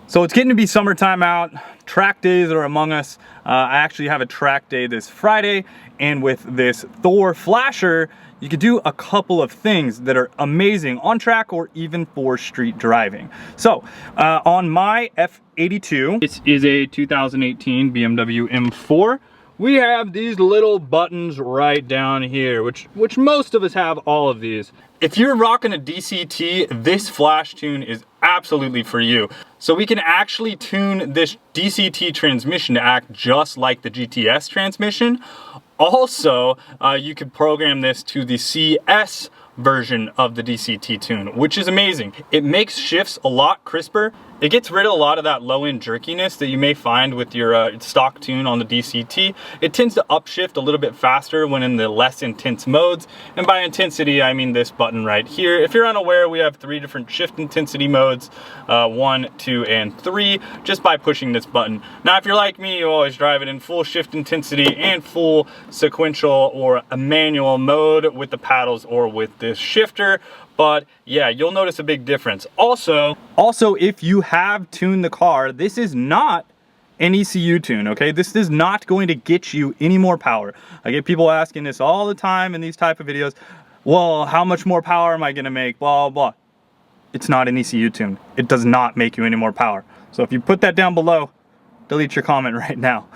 So it's getting to be summertime out. Track days are among us. I actually have a track day this Friday, and with this Thor Flasher, you could do a couple of things that are amazing on track or even for street driving. So on my F82, this is a 2018 BMW M4. We have these little buttons right down here, which most of us have all of these. If you're rocking a DCT, this flash tune is absolutely for you. So we can actually tune this DCT transmission to act just like the GTS transmission. Also, you could program this to the CS version of the DCT tune, which is amazing. It makes shifts a lot crisper. It gets rid of a lot of that low-end jerkiness that you may find with your stock tune on the DCT. It tends to upshift a little bit faster when in the less intense modes. And by intensity, I mean this button right here. If you're unaware, we have 3 different shift intensity modes, 1, 2, and 3, just by pushing this button. Now, if you're like me, you always drive it in full shift intensity and full sequential or a manual mode with the paddles or with this shifter. But yeah, you'll notice a big difference. Also, if you have tuned the car, this is not an ECU tune, okay? This is not going to get you any more power. I get people asking this all the time in these type of videos. Well, how much more power am I gonna make? Blah, blah, blah. It's not an ECU tune. It does not make you any more power. So if you put that down below, delete your comment right now.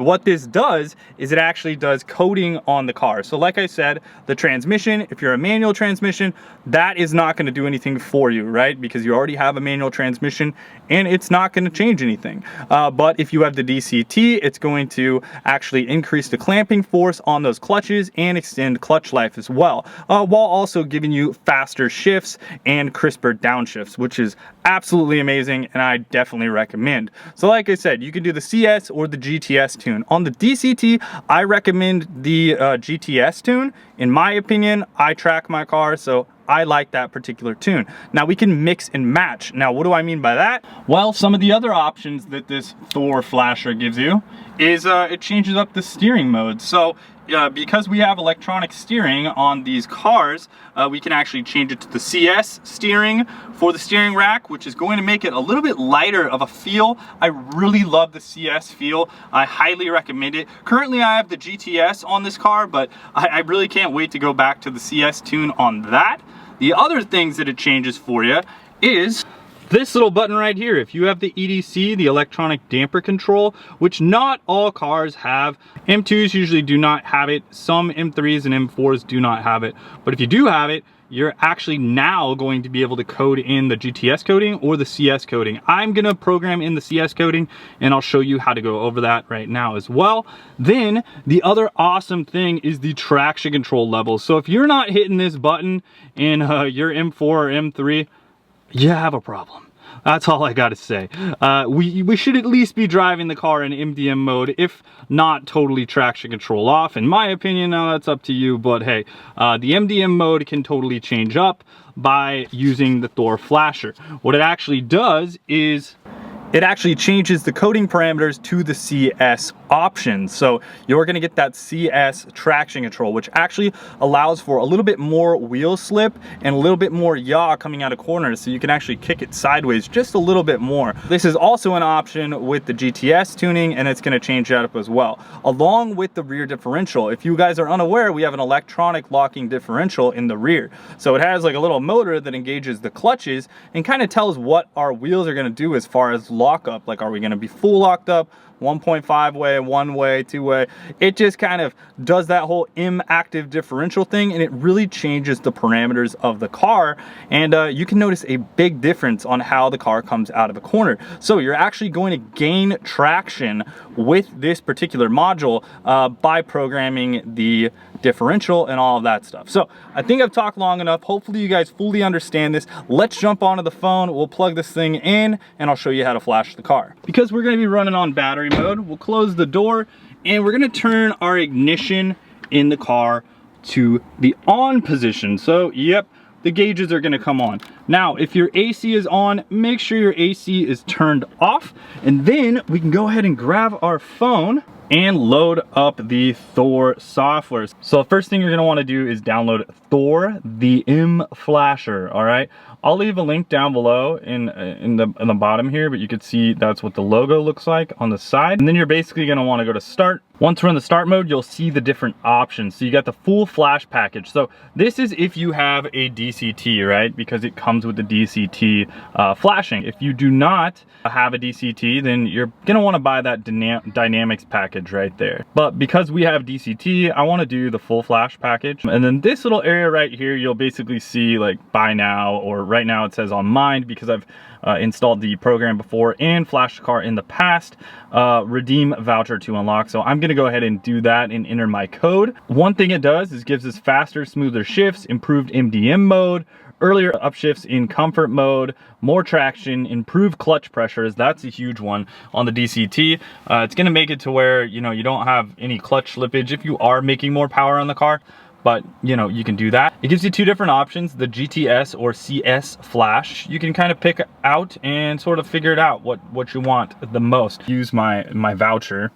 What this does is it actually does coding on the car. So like I said, the transmission, if you're a manual transmission, that is not going to do anything for you, right? Because you already have a manual transmission and it's not going to change anything. But if you have the DCT, it's going to actually increase the clamping force on those clutches and extend clutch life as well, while also giving you faster shifts and crisper downshifts, which is absolutely amazing and I definitely recommend. So like I said, you can do the CS or the GTS tune. On the DCT, I recommend the GTS tune. In my opinion, I track my car, so I like that particular tune. Now we can mix and match. Now what do I mean by that? Well, some of the other options that this Thor Flasher gives you is it changes up the steering mode. So because we have electronic steering on these cars, we can actually change it to the CS steering for the steering rack, which is going to make it a little bit lighter of a feel. I really love the CS feel. I highly recommend it. Currently I have the GTS on this car, but I really can't wait to go back to the CS tune on that. The other things that it changes for you is this little button right here. If you have the EDC, the electronic damper control, which not all cars have. M2s usually do not have it. Some M3s and M4s do not have it. But if you do have it, you're actually now going to be able to code in the GTS coding or the CS coding. I'm gonna program in the CS coding and I'll show you how to go over that right now as well. Then the other awesome thing is the traction control levels. So if you're not hitting this button in your M4 or M3, you have a problem. That's all I gotta say. We should at least be driving the car in MDM mode, if not totally traction control off. In my opinion, now that's up to you, but hey, the MDM mode can totally change up by using the Thor Flasher. What it actually does is it actually changes the coding parameters to the CS option. So you're gonna get that CS traction control, which actually allows for a little bit more wheel slip and a little bit more yaw coming out of corners, so you can actually kick it sideways just a little bit more. This is also an option with the GTS tuning, and it's gonna change that up as well. Along with the rear differential, if you guys are unaware, we have an electronic locking differential in the rear. So it has like a little motor that engages the clutches and kind of tells what our wheels are gonna do as far as lockup. Like, are we going to be full locked up, 1.5 way, 1 way, 2 way? It just kind of does that whole M active differential thing, and it really changes the parameters of the car. And you can notice a big difference on how the car comes out of a corner. So you're actually going to gain traction with this particular module by programming the differential and all of that stuff. So I think I've talked long enough. Hopefully you guys fully understand this. Let's jump onto the phone. We'll plug this thing in and I'll show you how to flash the car. Because we're going to be running on battery mode, we'll close the door and we're going to turn our ignition in the car to the on position. So yep, the gauges are going to come on. Now if your AC is on, make sure your AC is turned off, and then we can go ahead and grab our phone and load up the Thor software. So the first thing you're gonna wanna do is download Thor M Flasher, all right? I'll leave a link down below in the bottom here, but you can see that's what the logo looks like on the side. And then you're basically gonna wanna go to start. Once we're in the start mode, you'll see the different options. So you got the full flash package. So this is if you have a DCT, right? Because it comes with the DCT flashing. If you do not have a DCT, then you're gonna wanna buy that dynamics package right there. But because we have DCT, I wanna do the full flash package. And then this little area right here, you'll basically see like buy now, or right now it says on mine because I've installed the program before and flashed the car in the past, redeem voucher to unlock. So I'm gonna go ahead and do that and enter my code. One thing it does is gives us faster, smoother shifts, improved MDM mode, earlier upshifts in comfort mode, more traction, improved clutch pressures. That's a huge one on the DCT. It's gonna make it to where, you know, you don't have any clutch slippage if you are making more power on the car. But you know, you can do that. It gives you two different options, the GTS or CS flash. You can kind of pick out and sort of figure it out what you want the most. Use my voucher.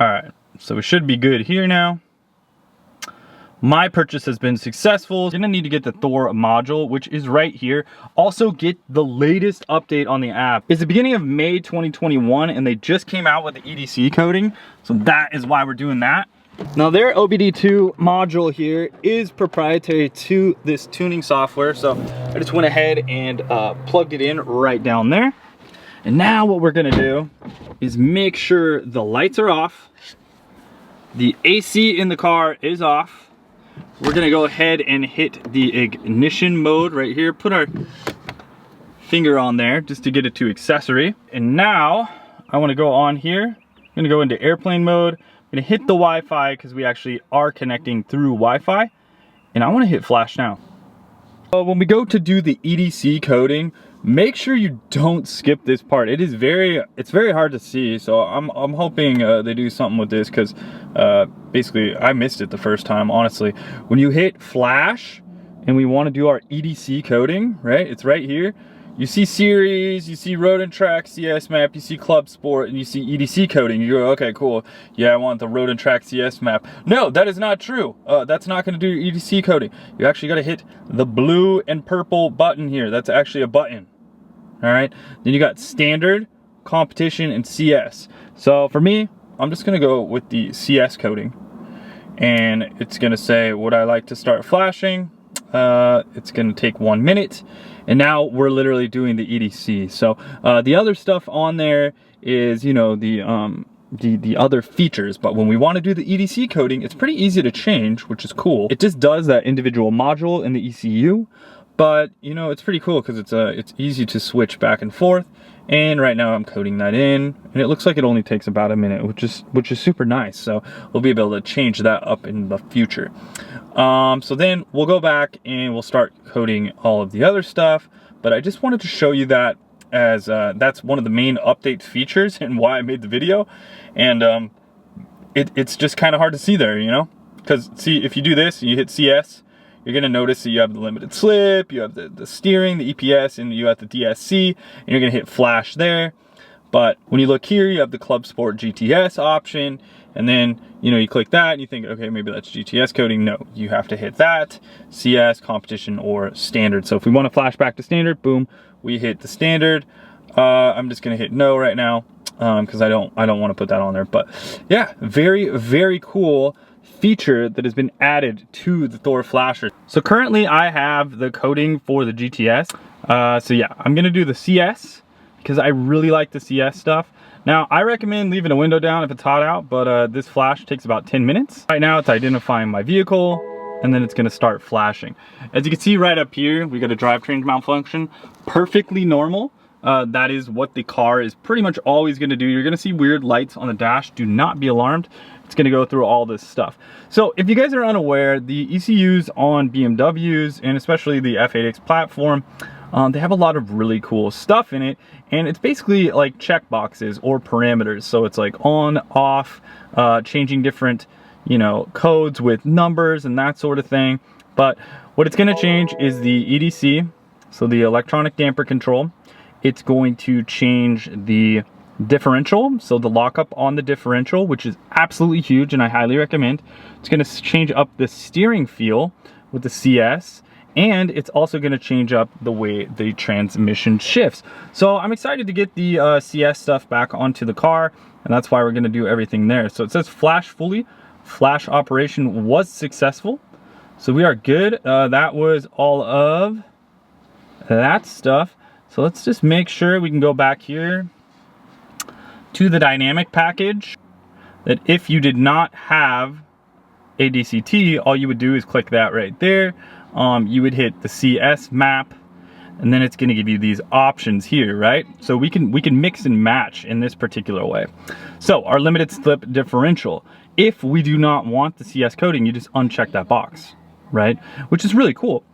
All right, so we should be good here now. My purchase has been successful. You're gonna need to get the Thor module, which is right here. Also get the latest update on the app. It's the beginning of May 2021 and they just came out with the EDC coding. So that is why we're doing that. Now their OBD2 module here is proprietary to this tuning software. So I just went ahead and plugged it in right down there. And now what we're gonna do is make sure the lights are off. The AC in the car is off. We're gonna go ahead and hit the ignition mode right here. Put our finger on there just to get it to accessory. And now I wanna go on here. I'm gonna go into airplane mode. I'm gonna hit the Wi-Fi because we actually are connecting through Wi-Fi, and I want to hit flash now. When we go to do the EDC coding, make sure you don't skip this part. It's very hard to see, so I'm hoping they do something with this because basically I missed it the first time, honestly. When you hit flash and we want to do our EDC coding, right? It's right here. You see series, you see road and track CS map, you see club sport, and you see EDC coding. You go, okay, cool. Yeah, I want the road and track CS map. No, that is not true. That's not gonna do your EDC coding. You actually gotta hit the blue and purple button here. That's actually a button, all right? Then you got standard, competition, and CS. So for me, I'm just gonna go with the CS coding. And it's gonna say, would I like to start flashing? It's gonna take 1 minute. And now we're literally doing the EDC. So the other stuff on there is, you know, the other features. But when we want to do the EDC coding, it's pretty easy to change, which is cool. It just does that individual module in the ECU. But you know, it's pretty cool because it's easy to switch back and forth. And right now I'm coding that in, and it looks like it only takes about a minute, which is super nice. So we'll be able to change that up in the future. So then we'll go back and we'll start coding all of the other stuff. But I just wanted to show you that as that's one of the main update features and why I made the video. And it's just kind of hard to see there, you know, because see, if you do this and you hit CS, you're gonna notice that you have the limited slip, you have the steering, the EPS, and you have the DSC, and you're gonna hit flash there. But when you look here, you have the Club Sport GTS option, and then, you know, you click that and you think, okay, maybe that's GTS coding. No, you have to hit that, CS, competition, or standard. So if we wanna flash back to standard, boom, we hit the standard. I'm just gonna hit no right now, because I don't wanna put that on there. But yeah, very, very cool feature that has been added to the Thor Flasher. So currently I have the coding for the GTS. So yeah, I'm gonna do the CS because I really like the CS stuff. Now I recommend leaving a window down if it's hot out, but this flash takes about 10 minutes. Right now it's identifying my vehicle, and then it's gonna start flashing. As you can see right up here, we got a drivetrain malfunction, perfectly normal. That is what the car is pretty much always gonna do. You're gonna see weird lights on the dash. Do not be alarmed. It's gonna go through all this stuff. So if you guys are unaware, the ECUs on BMWs, and especially the F8x platform, they have a lot of really cool stuff in it. And it's basically like check boxes or parameters. So it's like on, off, changing different, you know, codes with numbers and that sort of thing. But what it's gonna change is the EDC, so the electronic damper control. It's going to change the differential, so the lockup on the differential, which is absolutely huge and I highly recommend. It's going to change up the steering feel with the CS, and it's also going to change up the way the transmission shifts. So I'm excited to get the CS stuff back onto the car, and that's why we're going to do everything there. So it says flash fully. Flash operation was successful, so we are good. That was all of that stuff. So let's just make sure we can go back here to the dynamic package, that if you did not have a DCT, all you would do is click that right there. You would hit the CS map, and then it's going to give you these options here, right? So we can mix and match in this particular way. So our limited slip differential, if we do not want the CS coding, you just uncheck that box, right? Which is really cool.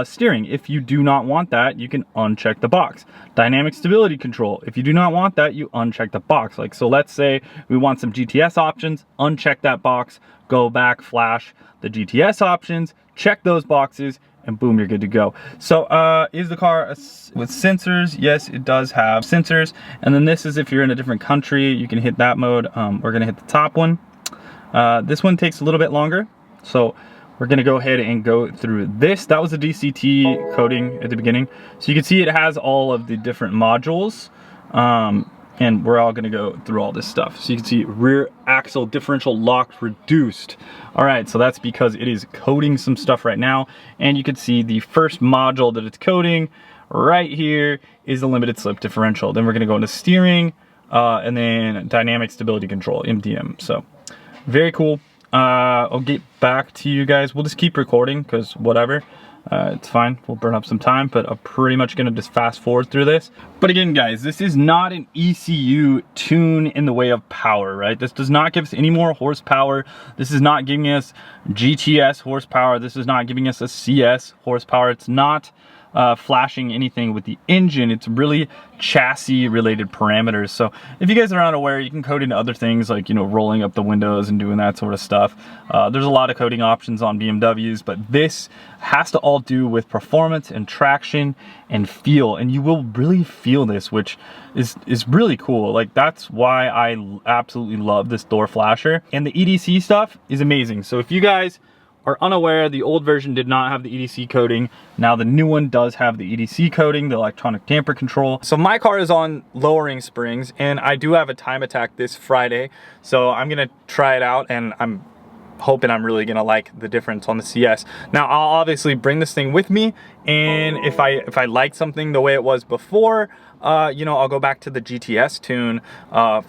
Steering, if you do not want that, you can uncheck the box. Dynamic stability control, if you do not want that, you uncheck the box. Like, so let's say we want some GTS options, uncheck that box, go back, flash the GTS options, check those boxes, and boom, you're good to go. So is the car with sensors? Yes, it does have sensors. And then this is if you're in a different country, you can hit that mode. We're gonna hit the top one. This one takes a little bit longer, so we're gonna go ahead and go through this. That was the DCT coding at the beginning. So you can see it has all of the different modules, and we're all gonna go through all this stuff. So you can see rear axle differential lock reduced. All right, so that's because it is coding some stuff right now, and you can see the first module that it's coding right here is the limited slip differential. Then we're gonna go into steering, and then dynamic stability control, MDM. So very cool. I'll get back to you guys. We'll just keep recording because whatever, it's fine. We'll burn up some time, but I'm pretty much gonna just fast forward through this. But again, guys, this is not an ECU tune in the way of power, right? This does not give us any more horsepower. This is not giving us GTS horsepower. This is not giving us a CS horsepower. It's not flashing anything with the engine. It's really chassis related parameters. So if you guys are unaware, you can code into other things like, you know, rolling up the windows and doing that sort of stuff. There's a lot of coding options on BMWs, but this has to all do with performance and traction and feel, and you will really feel this, which is really cool. Like, that's why I absolutely love this Thor Flasher, and the EDC stuff is amazing. So if you guys are unaware, the old version did not have the EDC coding. Now the new one does have the EDC coding, the electronic damper control. So my car is on lowering springs, and I do have a time attack this Friday. So I'm gonna try it out, and I'm hoping I'm really gonna like the difference on the CS. Now I'll obviously bring this thing with me, and if I like something the way it was before, you know, I'll go back to the GTS tune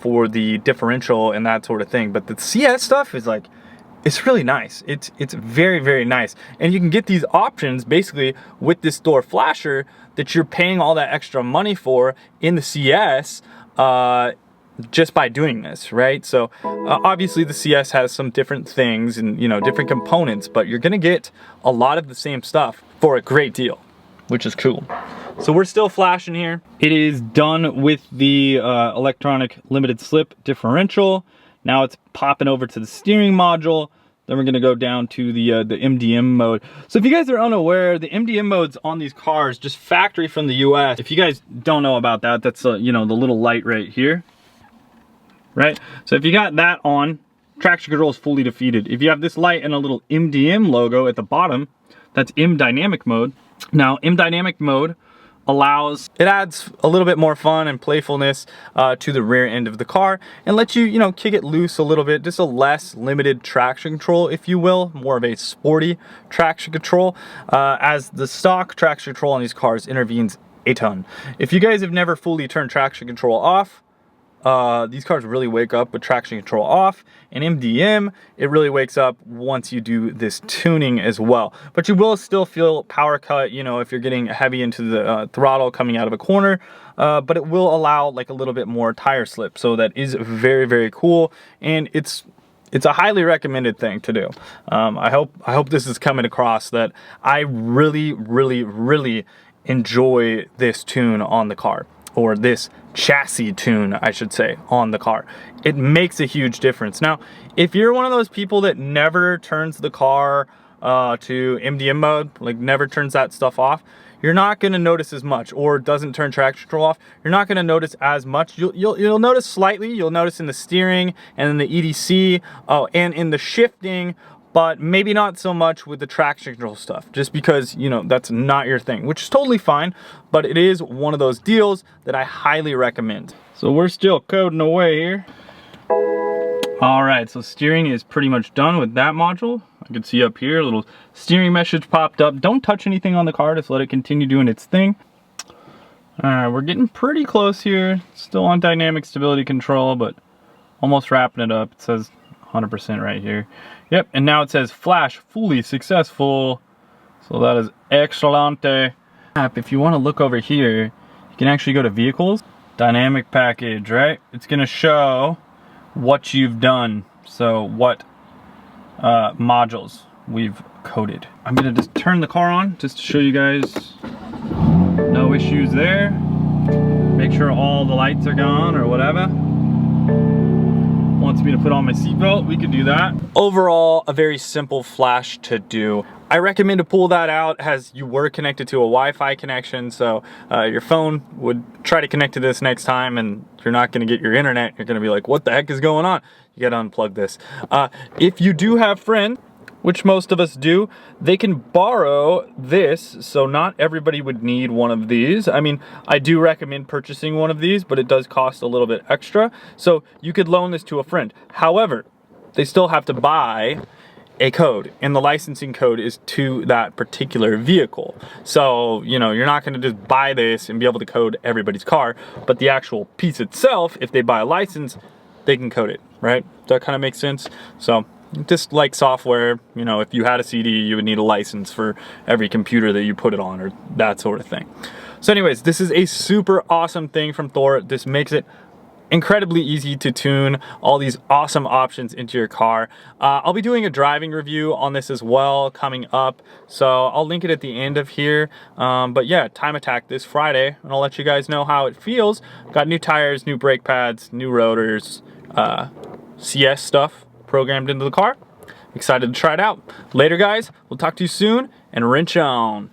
for the differential and that sort of thing. But the CS stuff is like, it's really nice. It's very, very nice. And you can get these options basically with this Thor Flasher that you're paying all that extra money for in the CS just by doing this, right? So obviously the CS has some different things and, you know, different components, but you're gonna get a lot of the same stuff for a great deal, which is cool. So we're still flashing here. It is done with the electronic limited slip differential. Now it's popping over to the steering module. Then we're gonna go down to the MDM mode. So if you guys are unaware, the MDM modes on these cars, just factory from the US. If you guys don't know about that, that's you know, the little light right here, right? So if you got that on, traction control is fully defeated. If you have this light and a little MDM logo at the bottom, that's M dynamic mode. Now M dynamic mode it adds a little bit more fun and playfulness to the rear end of the car, and lets you, you know, kick it loose a little bit, just a less limited traction control, if you will, more of a sporty traction control, as the stock traction control on these cars intervenes a ton. If you guys have never fully turned traction control off, these cars really wake up with traction control off, and MDM, it really wakes up once you do this tuning as well. But you will still feel power cut, you know, if you're getting heavy into the throttle coming out of a corner, but it will allow like a little bit more tire slip. So that is very, very cool, and it's a highly recommended thing to do. I hope this is coming across that I really, really, really enjoy this tune on the car, or this chassis tune, I should say, on the car. It makes a huge difference. Now, if you're one of those people that never turns the car to MDM mode, like never turns that stuff off, you're not going to notice as much, or doesn't turn traction control off, you're not going to notice as much. You'll notice slightly. You'll notice in the steering and in the EDC, and in the shifting, but maybe not so much with the traction control stuff, just because, you know, that's not your thing, which is totally fine, but it is one of those deals that I highly recommend. So we're still coding away here. All right, so steering is pretty much done with that module. I can see up here, a little steering message popped up. Don't touch anything on the car, just let it continue doing its thing. All right, we're getting pretty close here. Still on dynamic stability control, but almost wrapping it up. It says 100% right here. Yep, and now it says flash fully successful. So that is excellente. If you want to look over here, you can actually go to vehicles, dynamic package, right? It's gonna show what you've done, so what modules we've coded. I'm gonna just turn the car on just to show you guys. No issues there. Make sure all the lights are gone or whatever. Wants me to put on my seatbelt, we could do that. Overall, a very simple flash to do. I recommend to pull that out as you were connected to a Wi-Fi connection, so your phone would try to connect to this next time and you're not gonna get your internet. You're gonna be like, what the heck is going on? You gotta unplug this. If you do have friends, which most of us do, they can borrow this, so not everybody would need one of these. I mean, I do recommend purchasing one of these, but it does cost a little bit extra, so you could loan this to a friend. However, they still have to buy a code, and the licensing code is to that particular vehicle. So, you know, you're not gonna just buy this and be able to code everybody's car, but the actual piece itself, if they buy a license, they can code it, right? Does that kind of make sense? So, just like software, you know, if you had a CD, you would need a license for every computer that you put it on, or that sort of thing. So anyways, this is a super awesome thing from Thor. This makes it incredibly easy to tune all these awesome options into your car. I'll be doing a driving review on this as well coming up, so I'll link it at the end of here. But yeah, time attack this Friday, and I'll let you guys know how it feels. Got new tires, new brake pads, new rotors, CS stuff programmed into the car. Excited to try it out. Later guys, we'll talk to you soon, and wrench on.